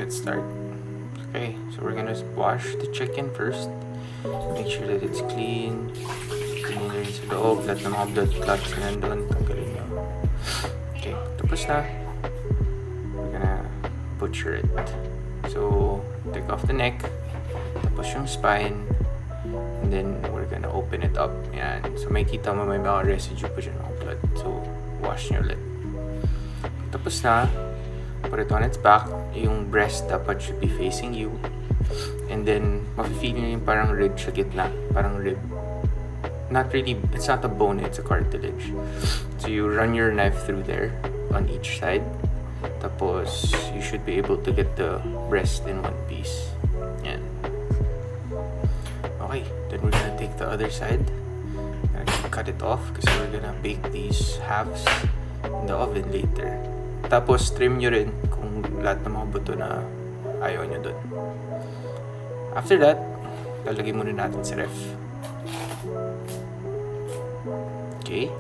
let's start. Okay, so we're gonna wash the chicken first. Make sure that it's clean. Clean rin sa loob. Lahat ng mga blood clots na nandun. Tanggalin nyo. Okay, tapos na. We're gonna butcher it. So, take off the neck. Tapos yung spine. And then, we're gonna open it up. Yan. So, may kita mo may mga residue pa dyan ng blood. So, wash nyo ulit. Tapos na. Put it on its back. Yung breast dapat should be facing you. And then, mafe-feel nyo yung parang rib sa gitna. Parang rib. Not really, it's not a bone, it's a cartilage. So, you run your knife through there on each side. Tapos, you should be able to get the breast in one piece. Yan. Okay, then we're gonna take the other side. Cut it off kasi we're gonna bake these halves in the oven later. Tapos, trim nyo rin kung lahat ng mga buto na ayaw nyo dun. After that, lalagay muna natin sa ref. Okay.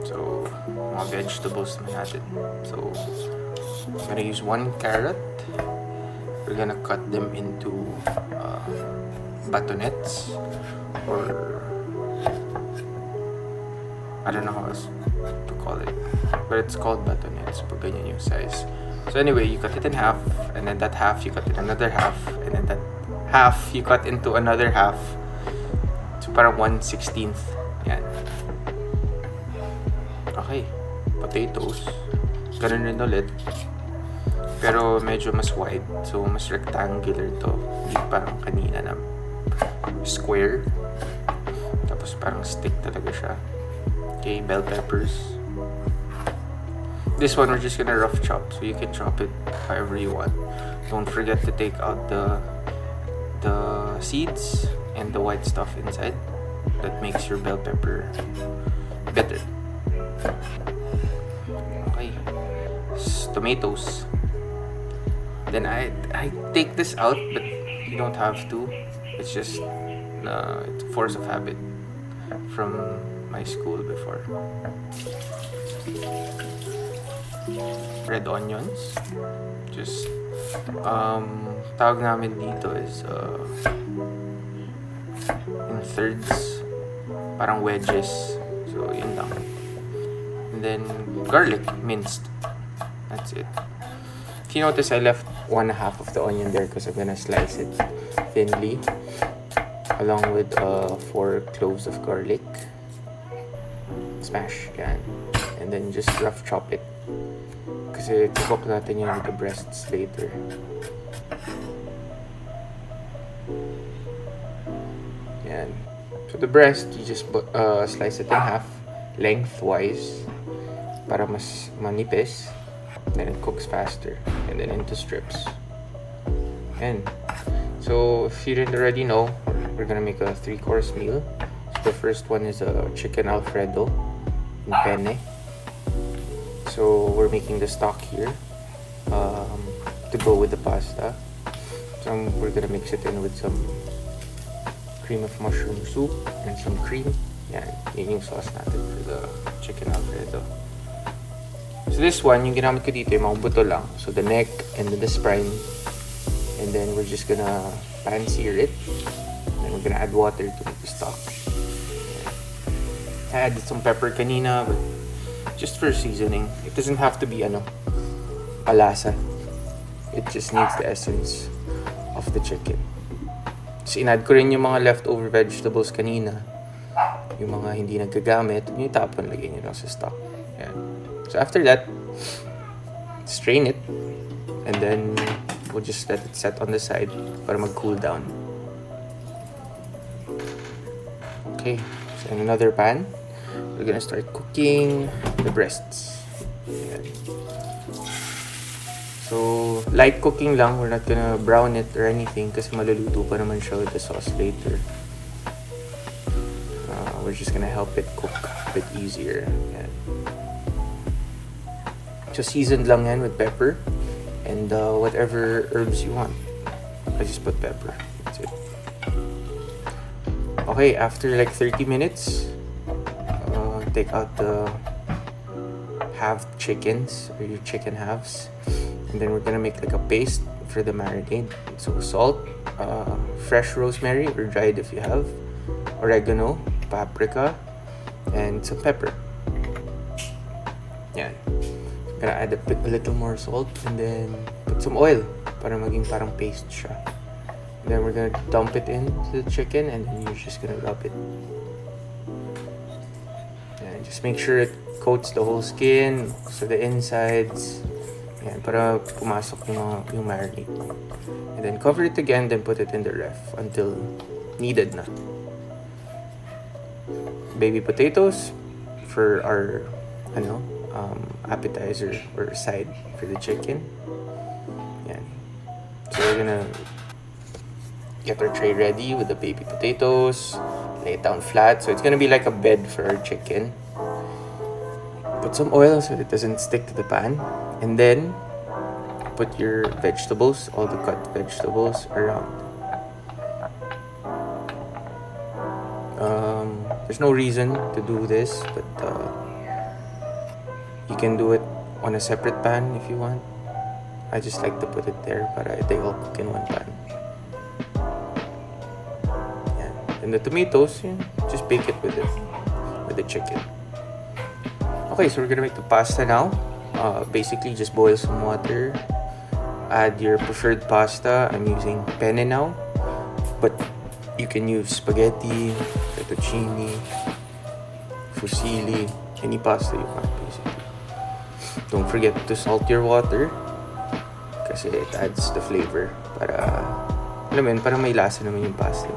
So, mga vegetables naman natin. So, I'm gonna use 1 carrot. We're gonna cut them into batonettes or I don't know how else to call it, but it's called batonettes pag ganyan yung size. So anyway, you cut it in half, and then that half you cut in another half, and then that half you cut into another half. So parang 1/16. Yan. Okay. Potatoes. Ganun rin ulit. Pero medyo mas wide. So mas rectangular to. Hindi parang kanina na square. Tapos parang stick talaga siya. Okay, bell peppers. This one we're just gonna rough chop, so you can chop it however you want. Don't forget to take out the seeds and the white stuff inside. That makes your bell pepper better. Okay, tomatoes. Then I take this out, but you don't have to. It's just it's a force of habit from my school before. Red onions. Just tawag namin dito is in thirds, parang wedges. So yun lang. And then garlic minced. That's it. If you notice, I left 1/2 of the onion there because I'm gonna slice it thinly along with 4 cloves of garlic. Smash, yan. And then just rough chop it. Kasi cook natin yun with the breasts later. Yan. So the breast, you just slice it in half, lengthwise, para mas manipis. Then it cooks faster. And then into strips. And so if you didn't already know, we're gonna make a 3-course meal. So the first one is a Chicken Alfredo in Penne. So we're making the stock here to go with the pasta. So we're gonna mix it in with some cream of mushroom soup and some cream. Yan, yun yung sauce natin for the Chicken Alfredo. So this one, yung ginamit ko dito, yung mga buto lang. So the neck and then the spine. And then we're just gonna pan-sear it. And then we're gonna add water to make the stock. I added some pepper kanina, but just for seasoning. It doesn't have to be palasa. It just needs the essence of the chicken. So inad ko rin yung mga leftover vegetables kanina. Yung mga hindi nagagamit, yung tapon, lagay nyo lang sa stock. Yan. So after that, strain it. And then we'll just let it set on the side para mag-cool down. Okay, so in another pan, we're gonna start cooking the breasts. Ayan. So, light cooking lang. We're not gonna brown it or anything kasi maluluto pa naman siya with the sauce later. We're just gonna help it cook a bit easier. Ayan. So, seasoned lang yan with pepper and whatever herbs you want. I just put pepper. That's it. Okay, after like 30 minutes, take out the halved chickens or your chicken halves, And then we're gonna make like a paste for the marinade. So salt, fresh rosemary or dried if you have, oregano, paprika, and some pepper. Yan. I'm gonna add a little more salt and then put some oil para maging parang paste siya. And then we're gonna dump it into the chicken and then you're just gonna rub it. And just make sure it coats the whole skin, so the insides. Yan, para pumasok yung marinade. And then cover it again, then put it in the ref until needed na. Baby potatoes for our appetizer or side for the chicken. Yan. So we're gonna get our tray ready with the baby potatoes, lay it down flat. So it's gonna be like a bed for our chicken. Put some oil so it doesn't stick to the pan. And then put your vegetables, all the cut vegetables around. There's no reason to do this, but you can do it on a separate pan if you want. I just like to put it there para they all cook in one pan. And the tomatoes, just bake it with the chicken. Okay, so we're gonna make the pasta now. Basically, just boil some water. Add your preferred pasta. I'm using Penne now, but you can use spaghetti, fettuccine, fusilli, any pasta you want, basically. Don't forget to salt your water kasi it adds the flavor para, para may lasa naman yung pasta.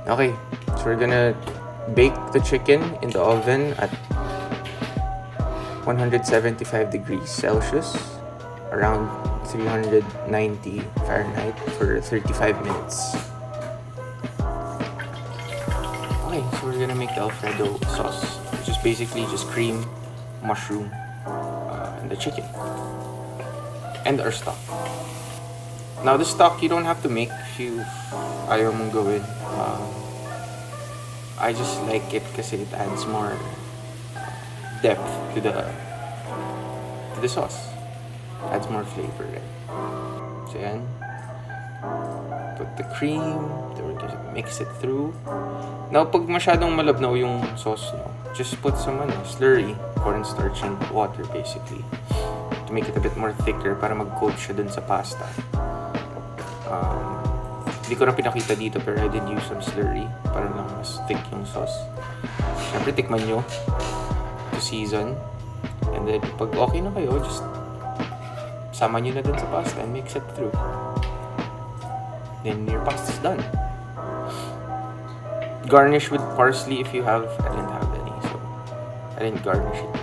Okay, so we're gonna bake the chicken in the oven at 175 degrees Celsius, around 390 Fahrenheit for 35 minutes. Okay, so we're gonna make the Alfredo sauce, which is basically just cream, mushroom, and the chicken, and our stock. Now the stock you don't have to make if you ayaw mong gawin. I just like it kasi it adds more depth to the sauce. Adds more flavor. So yan. Put the cream, then we're gonna mix it through. Now pag masyadong malabnaw yung sauce, just put some slurry, cornstarch and water basically, to make it a bit more thicker para mag-coat siya dun sa pasta. Hindi ko na pinakita dito pero I did use some slurry para lang mas thick yung sauce. Siyempre tikman nyo to season, and then pag okay na kayo, just sama nyo na dun sa pasta and mix it through. Then your pasta's done. Garnish with parsley if you have. I didn't have any, so I didn't garnish it.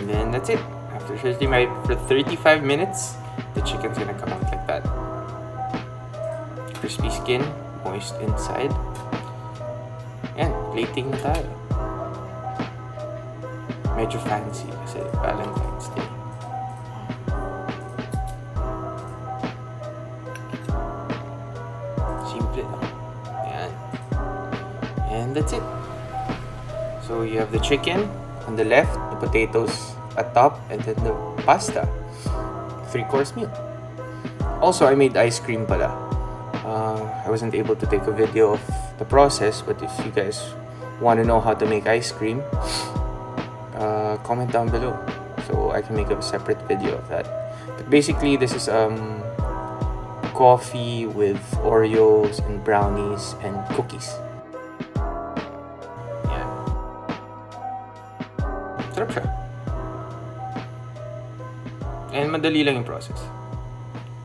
And then that's it. After 35 minutes, the chicken's gonna come out like that. Crispy skin, moist inside. Yan, plating na tayo. Medyo fancy kasi Valentine's Day. Simple lang. Yan. And that's it. So you have the chicken on the left, the potatoes at top, and then the pasta. 3-course meal. Also, I made ice cream pala. I wasn't able to take a video of the process, but if you guys want to know how to make ice cream, comment down below so I can make a separate video of that. But basically, this is coffee with Oreos and brownies and cookies. Yeah. Sarap siya. And madali lang yung process.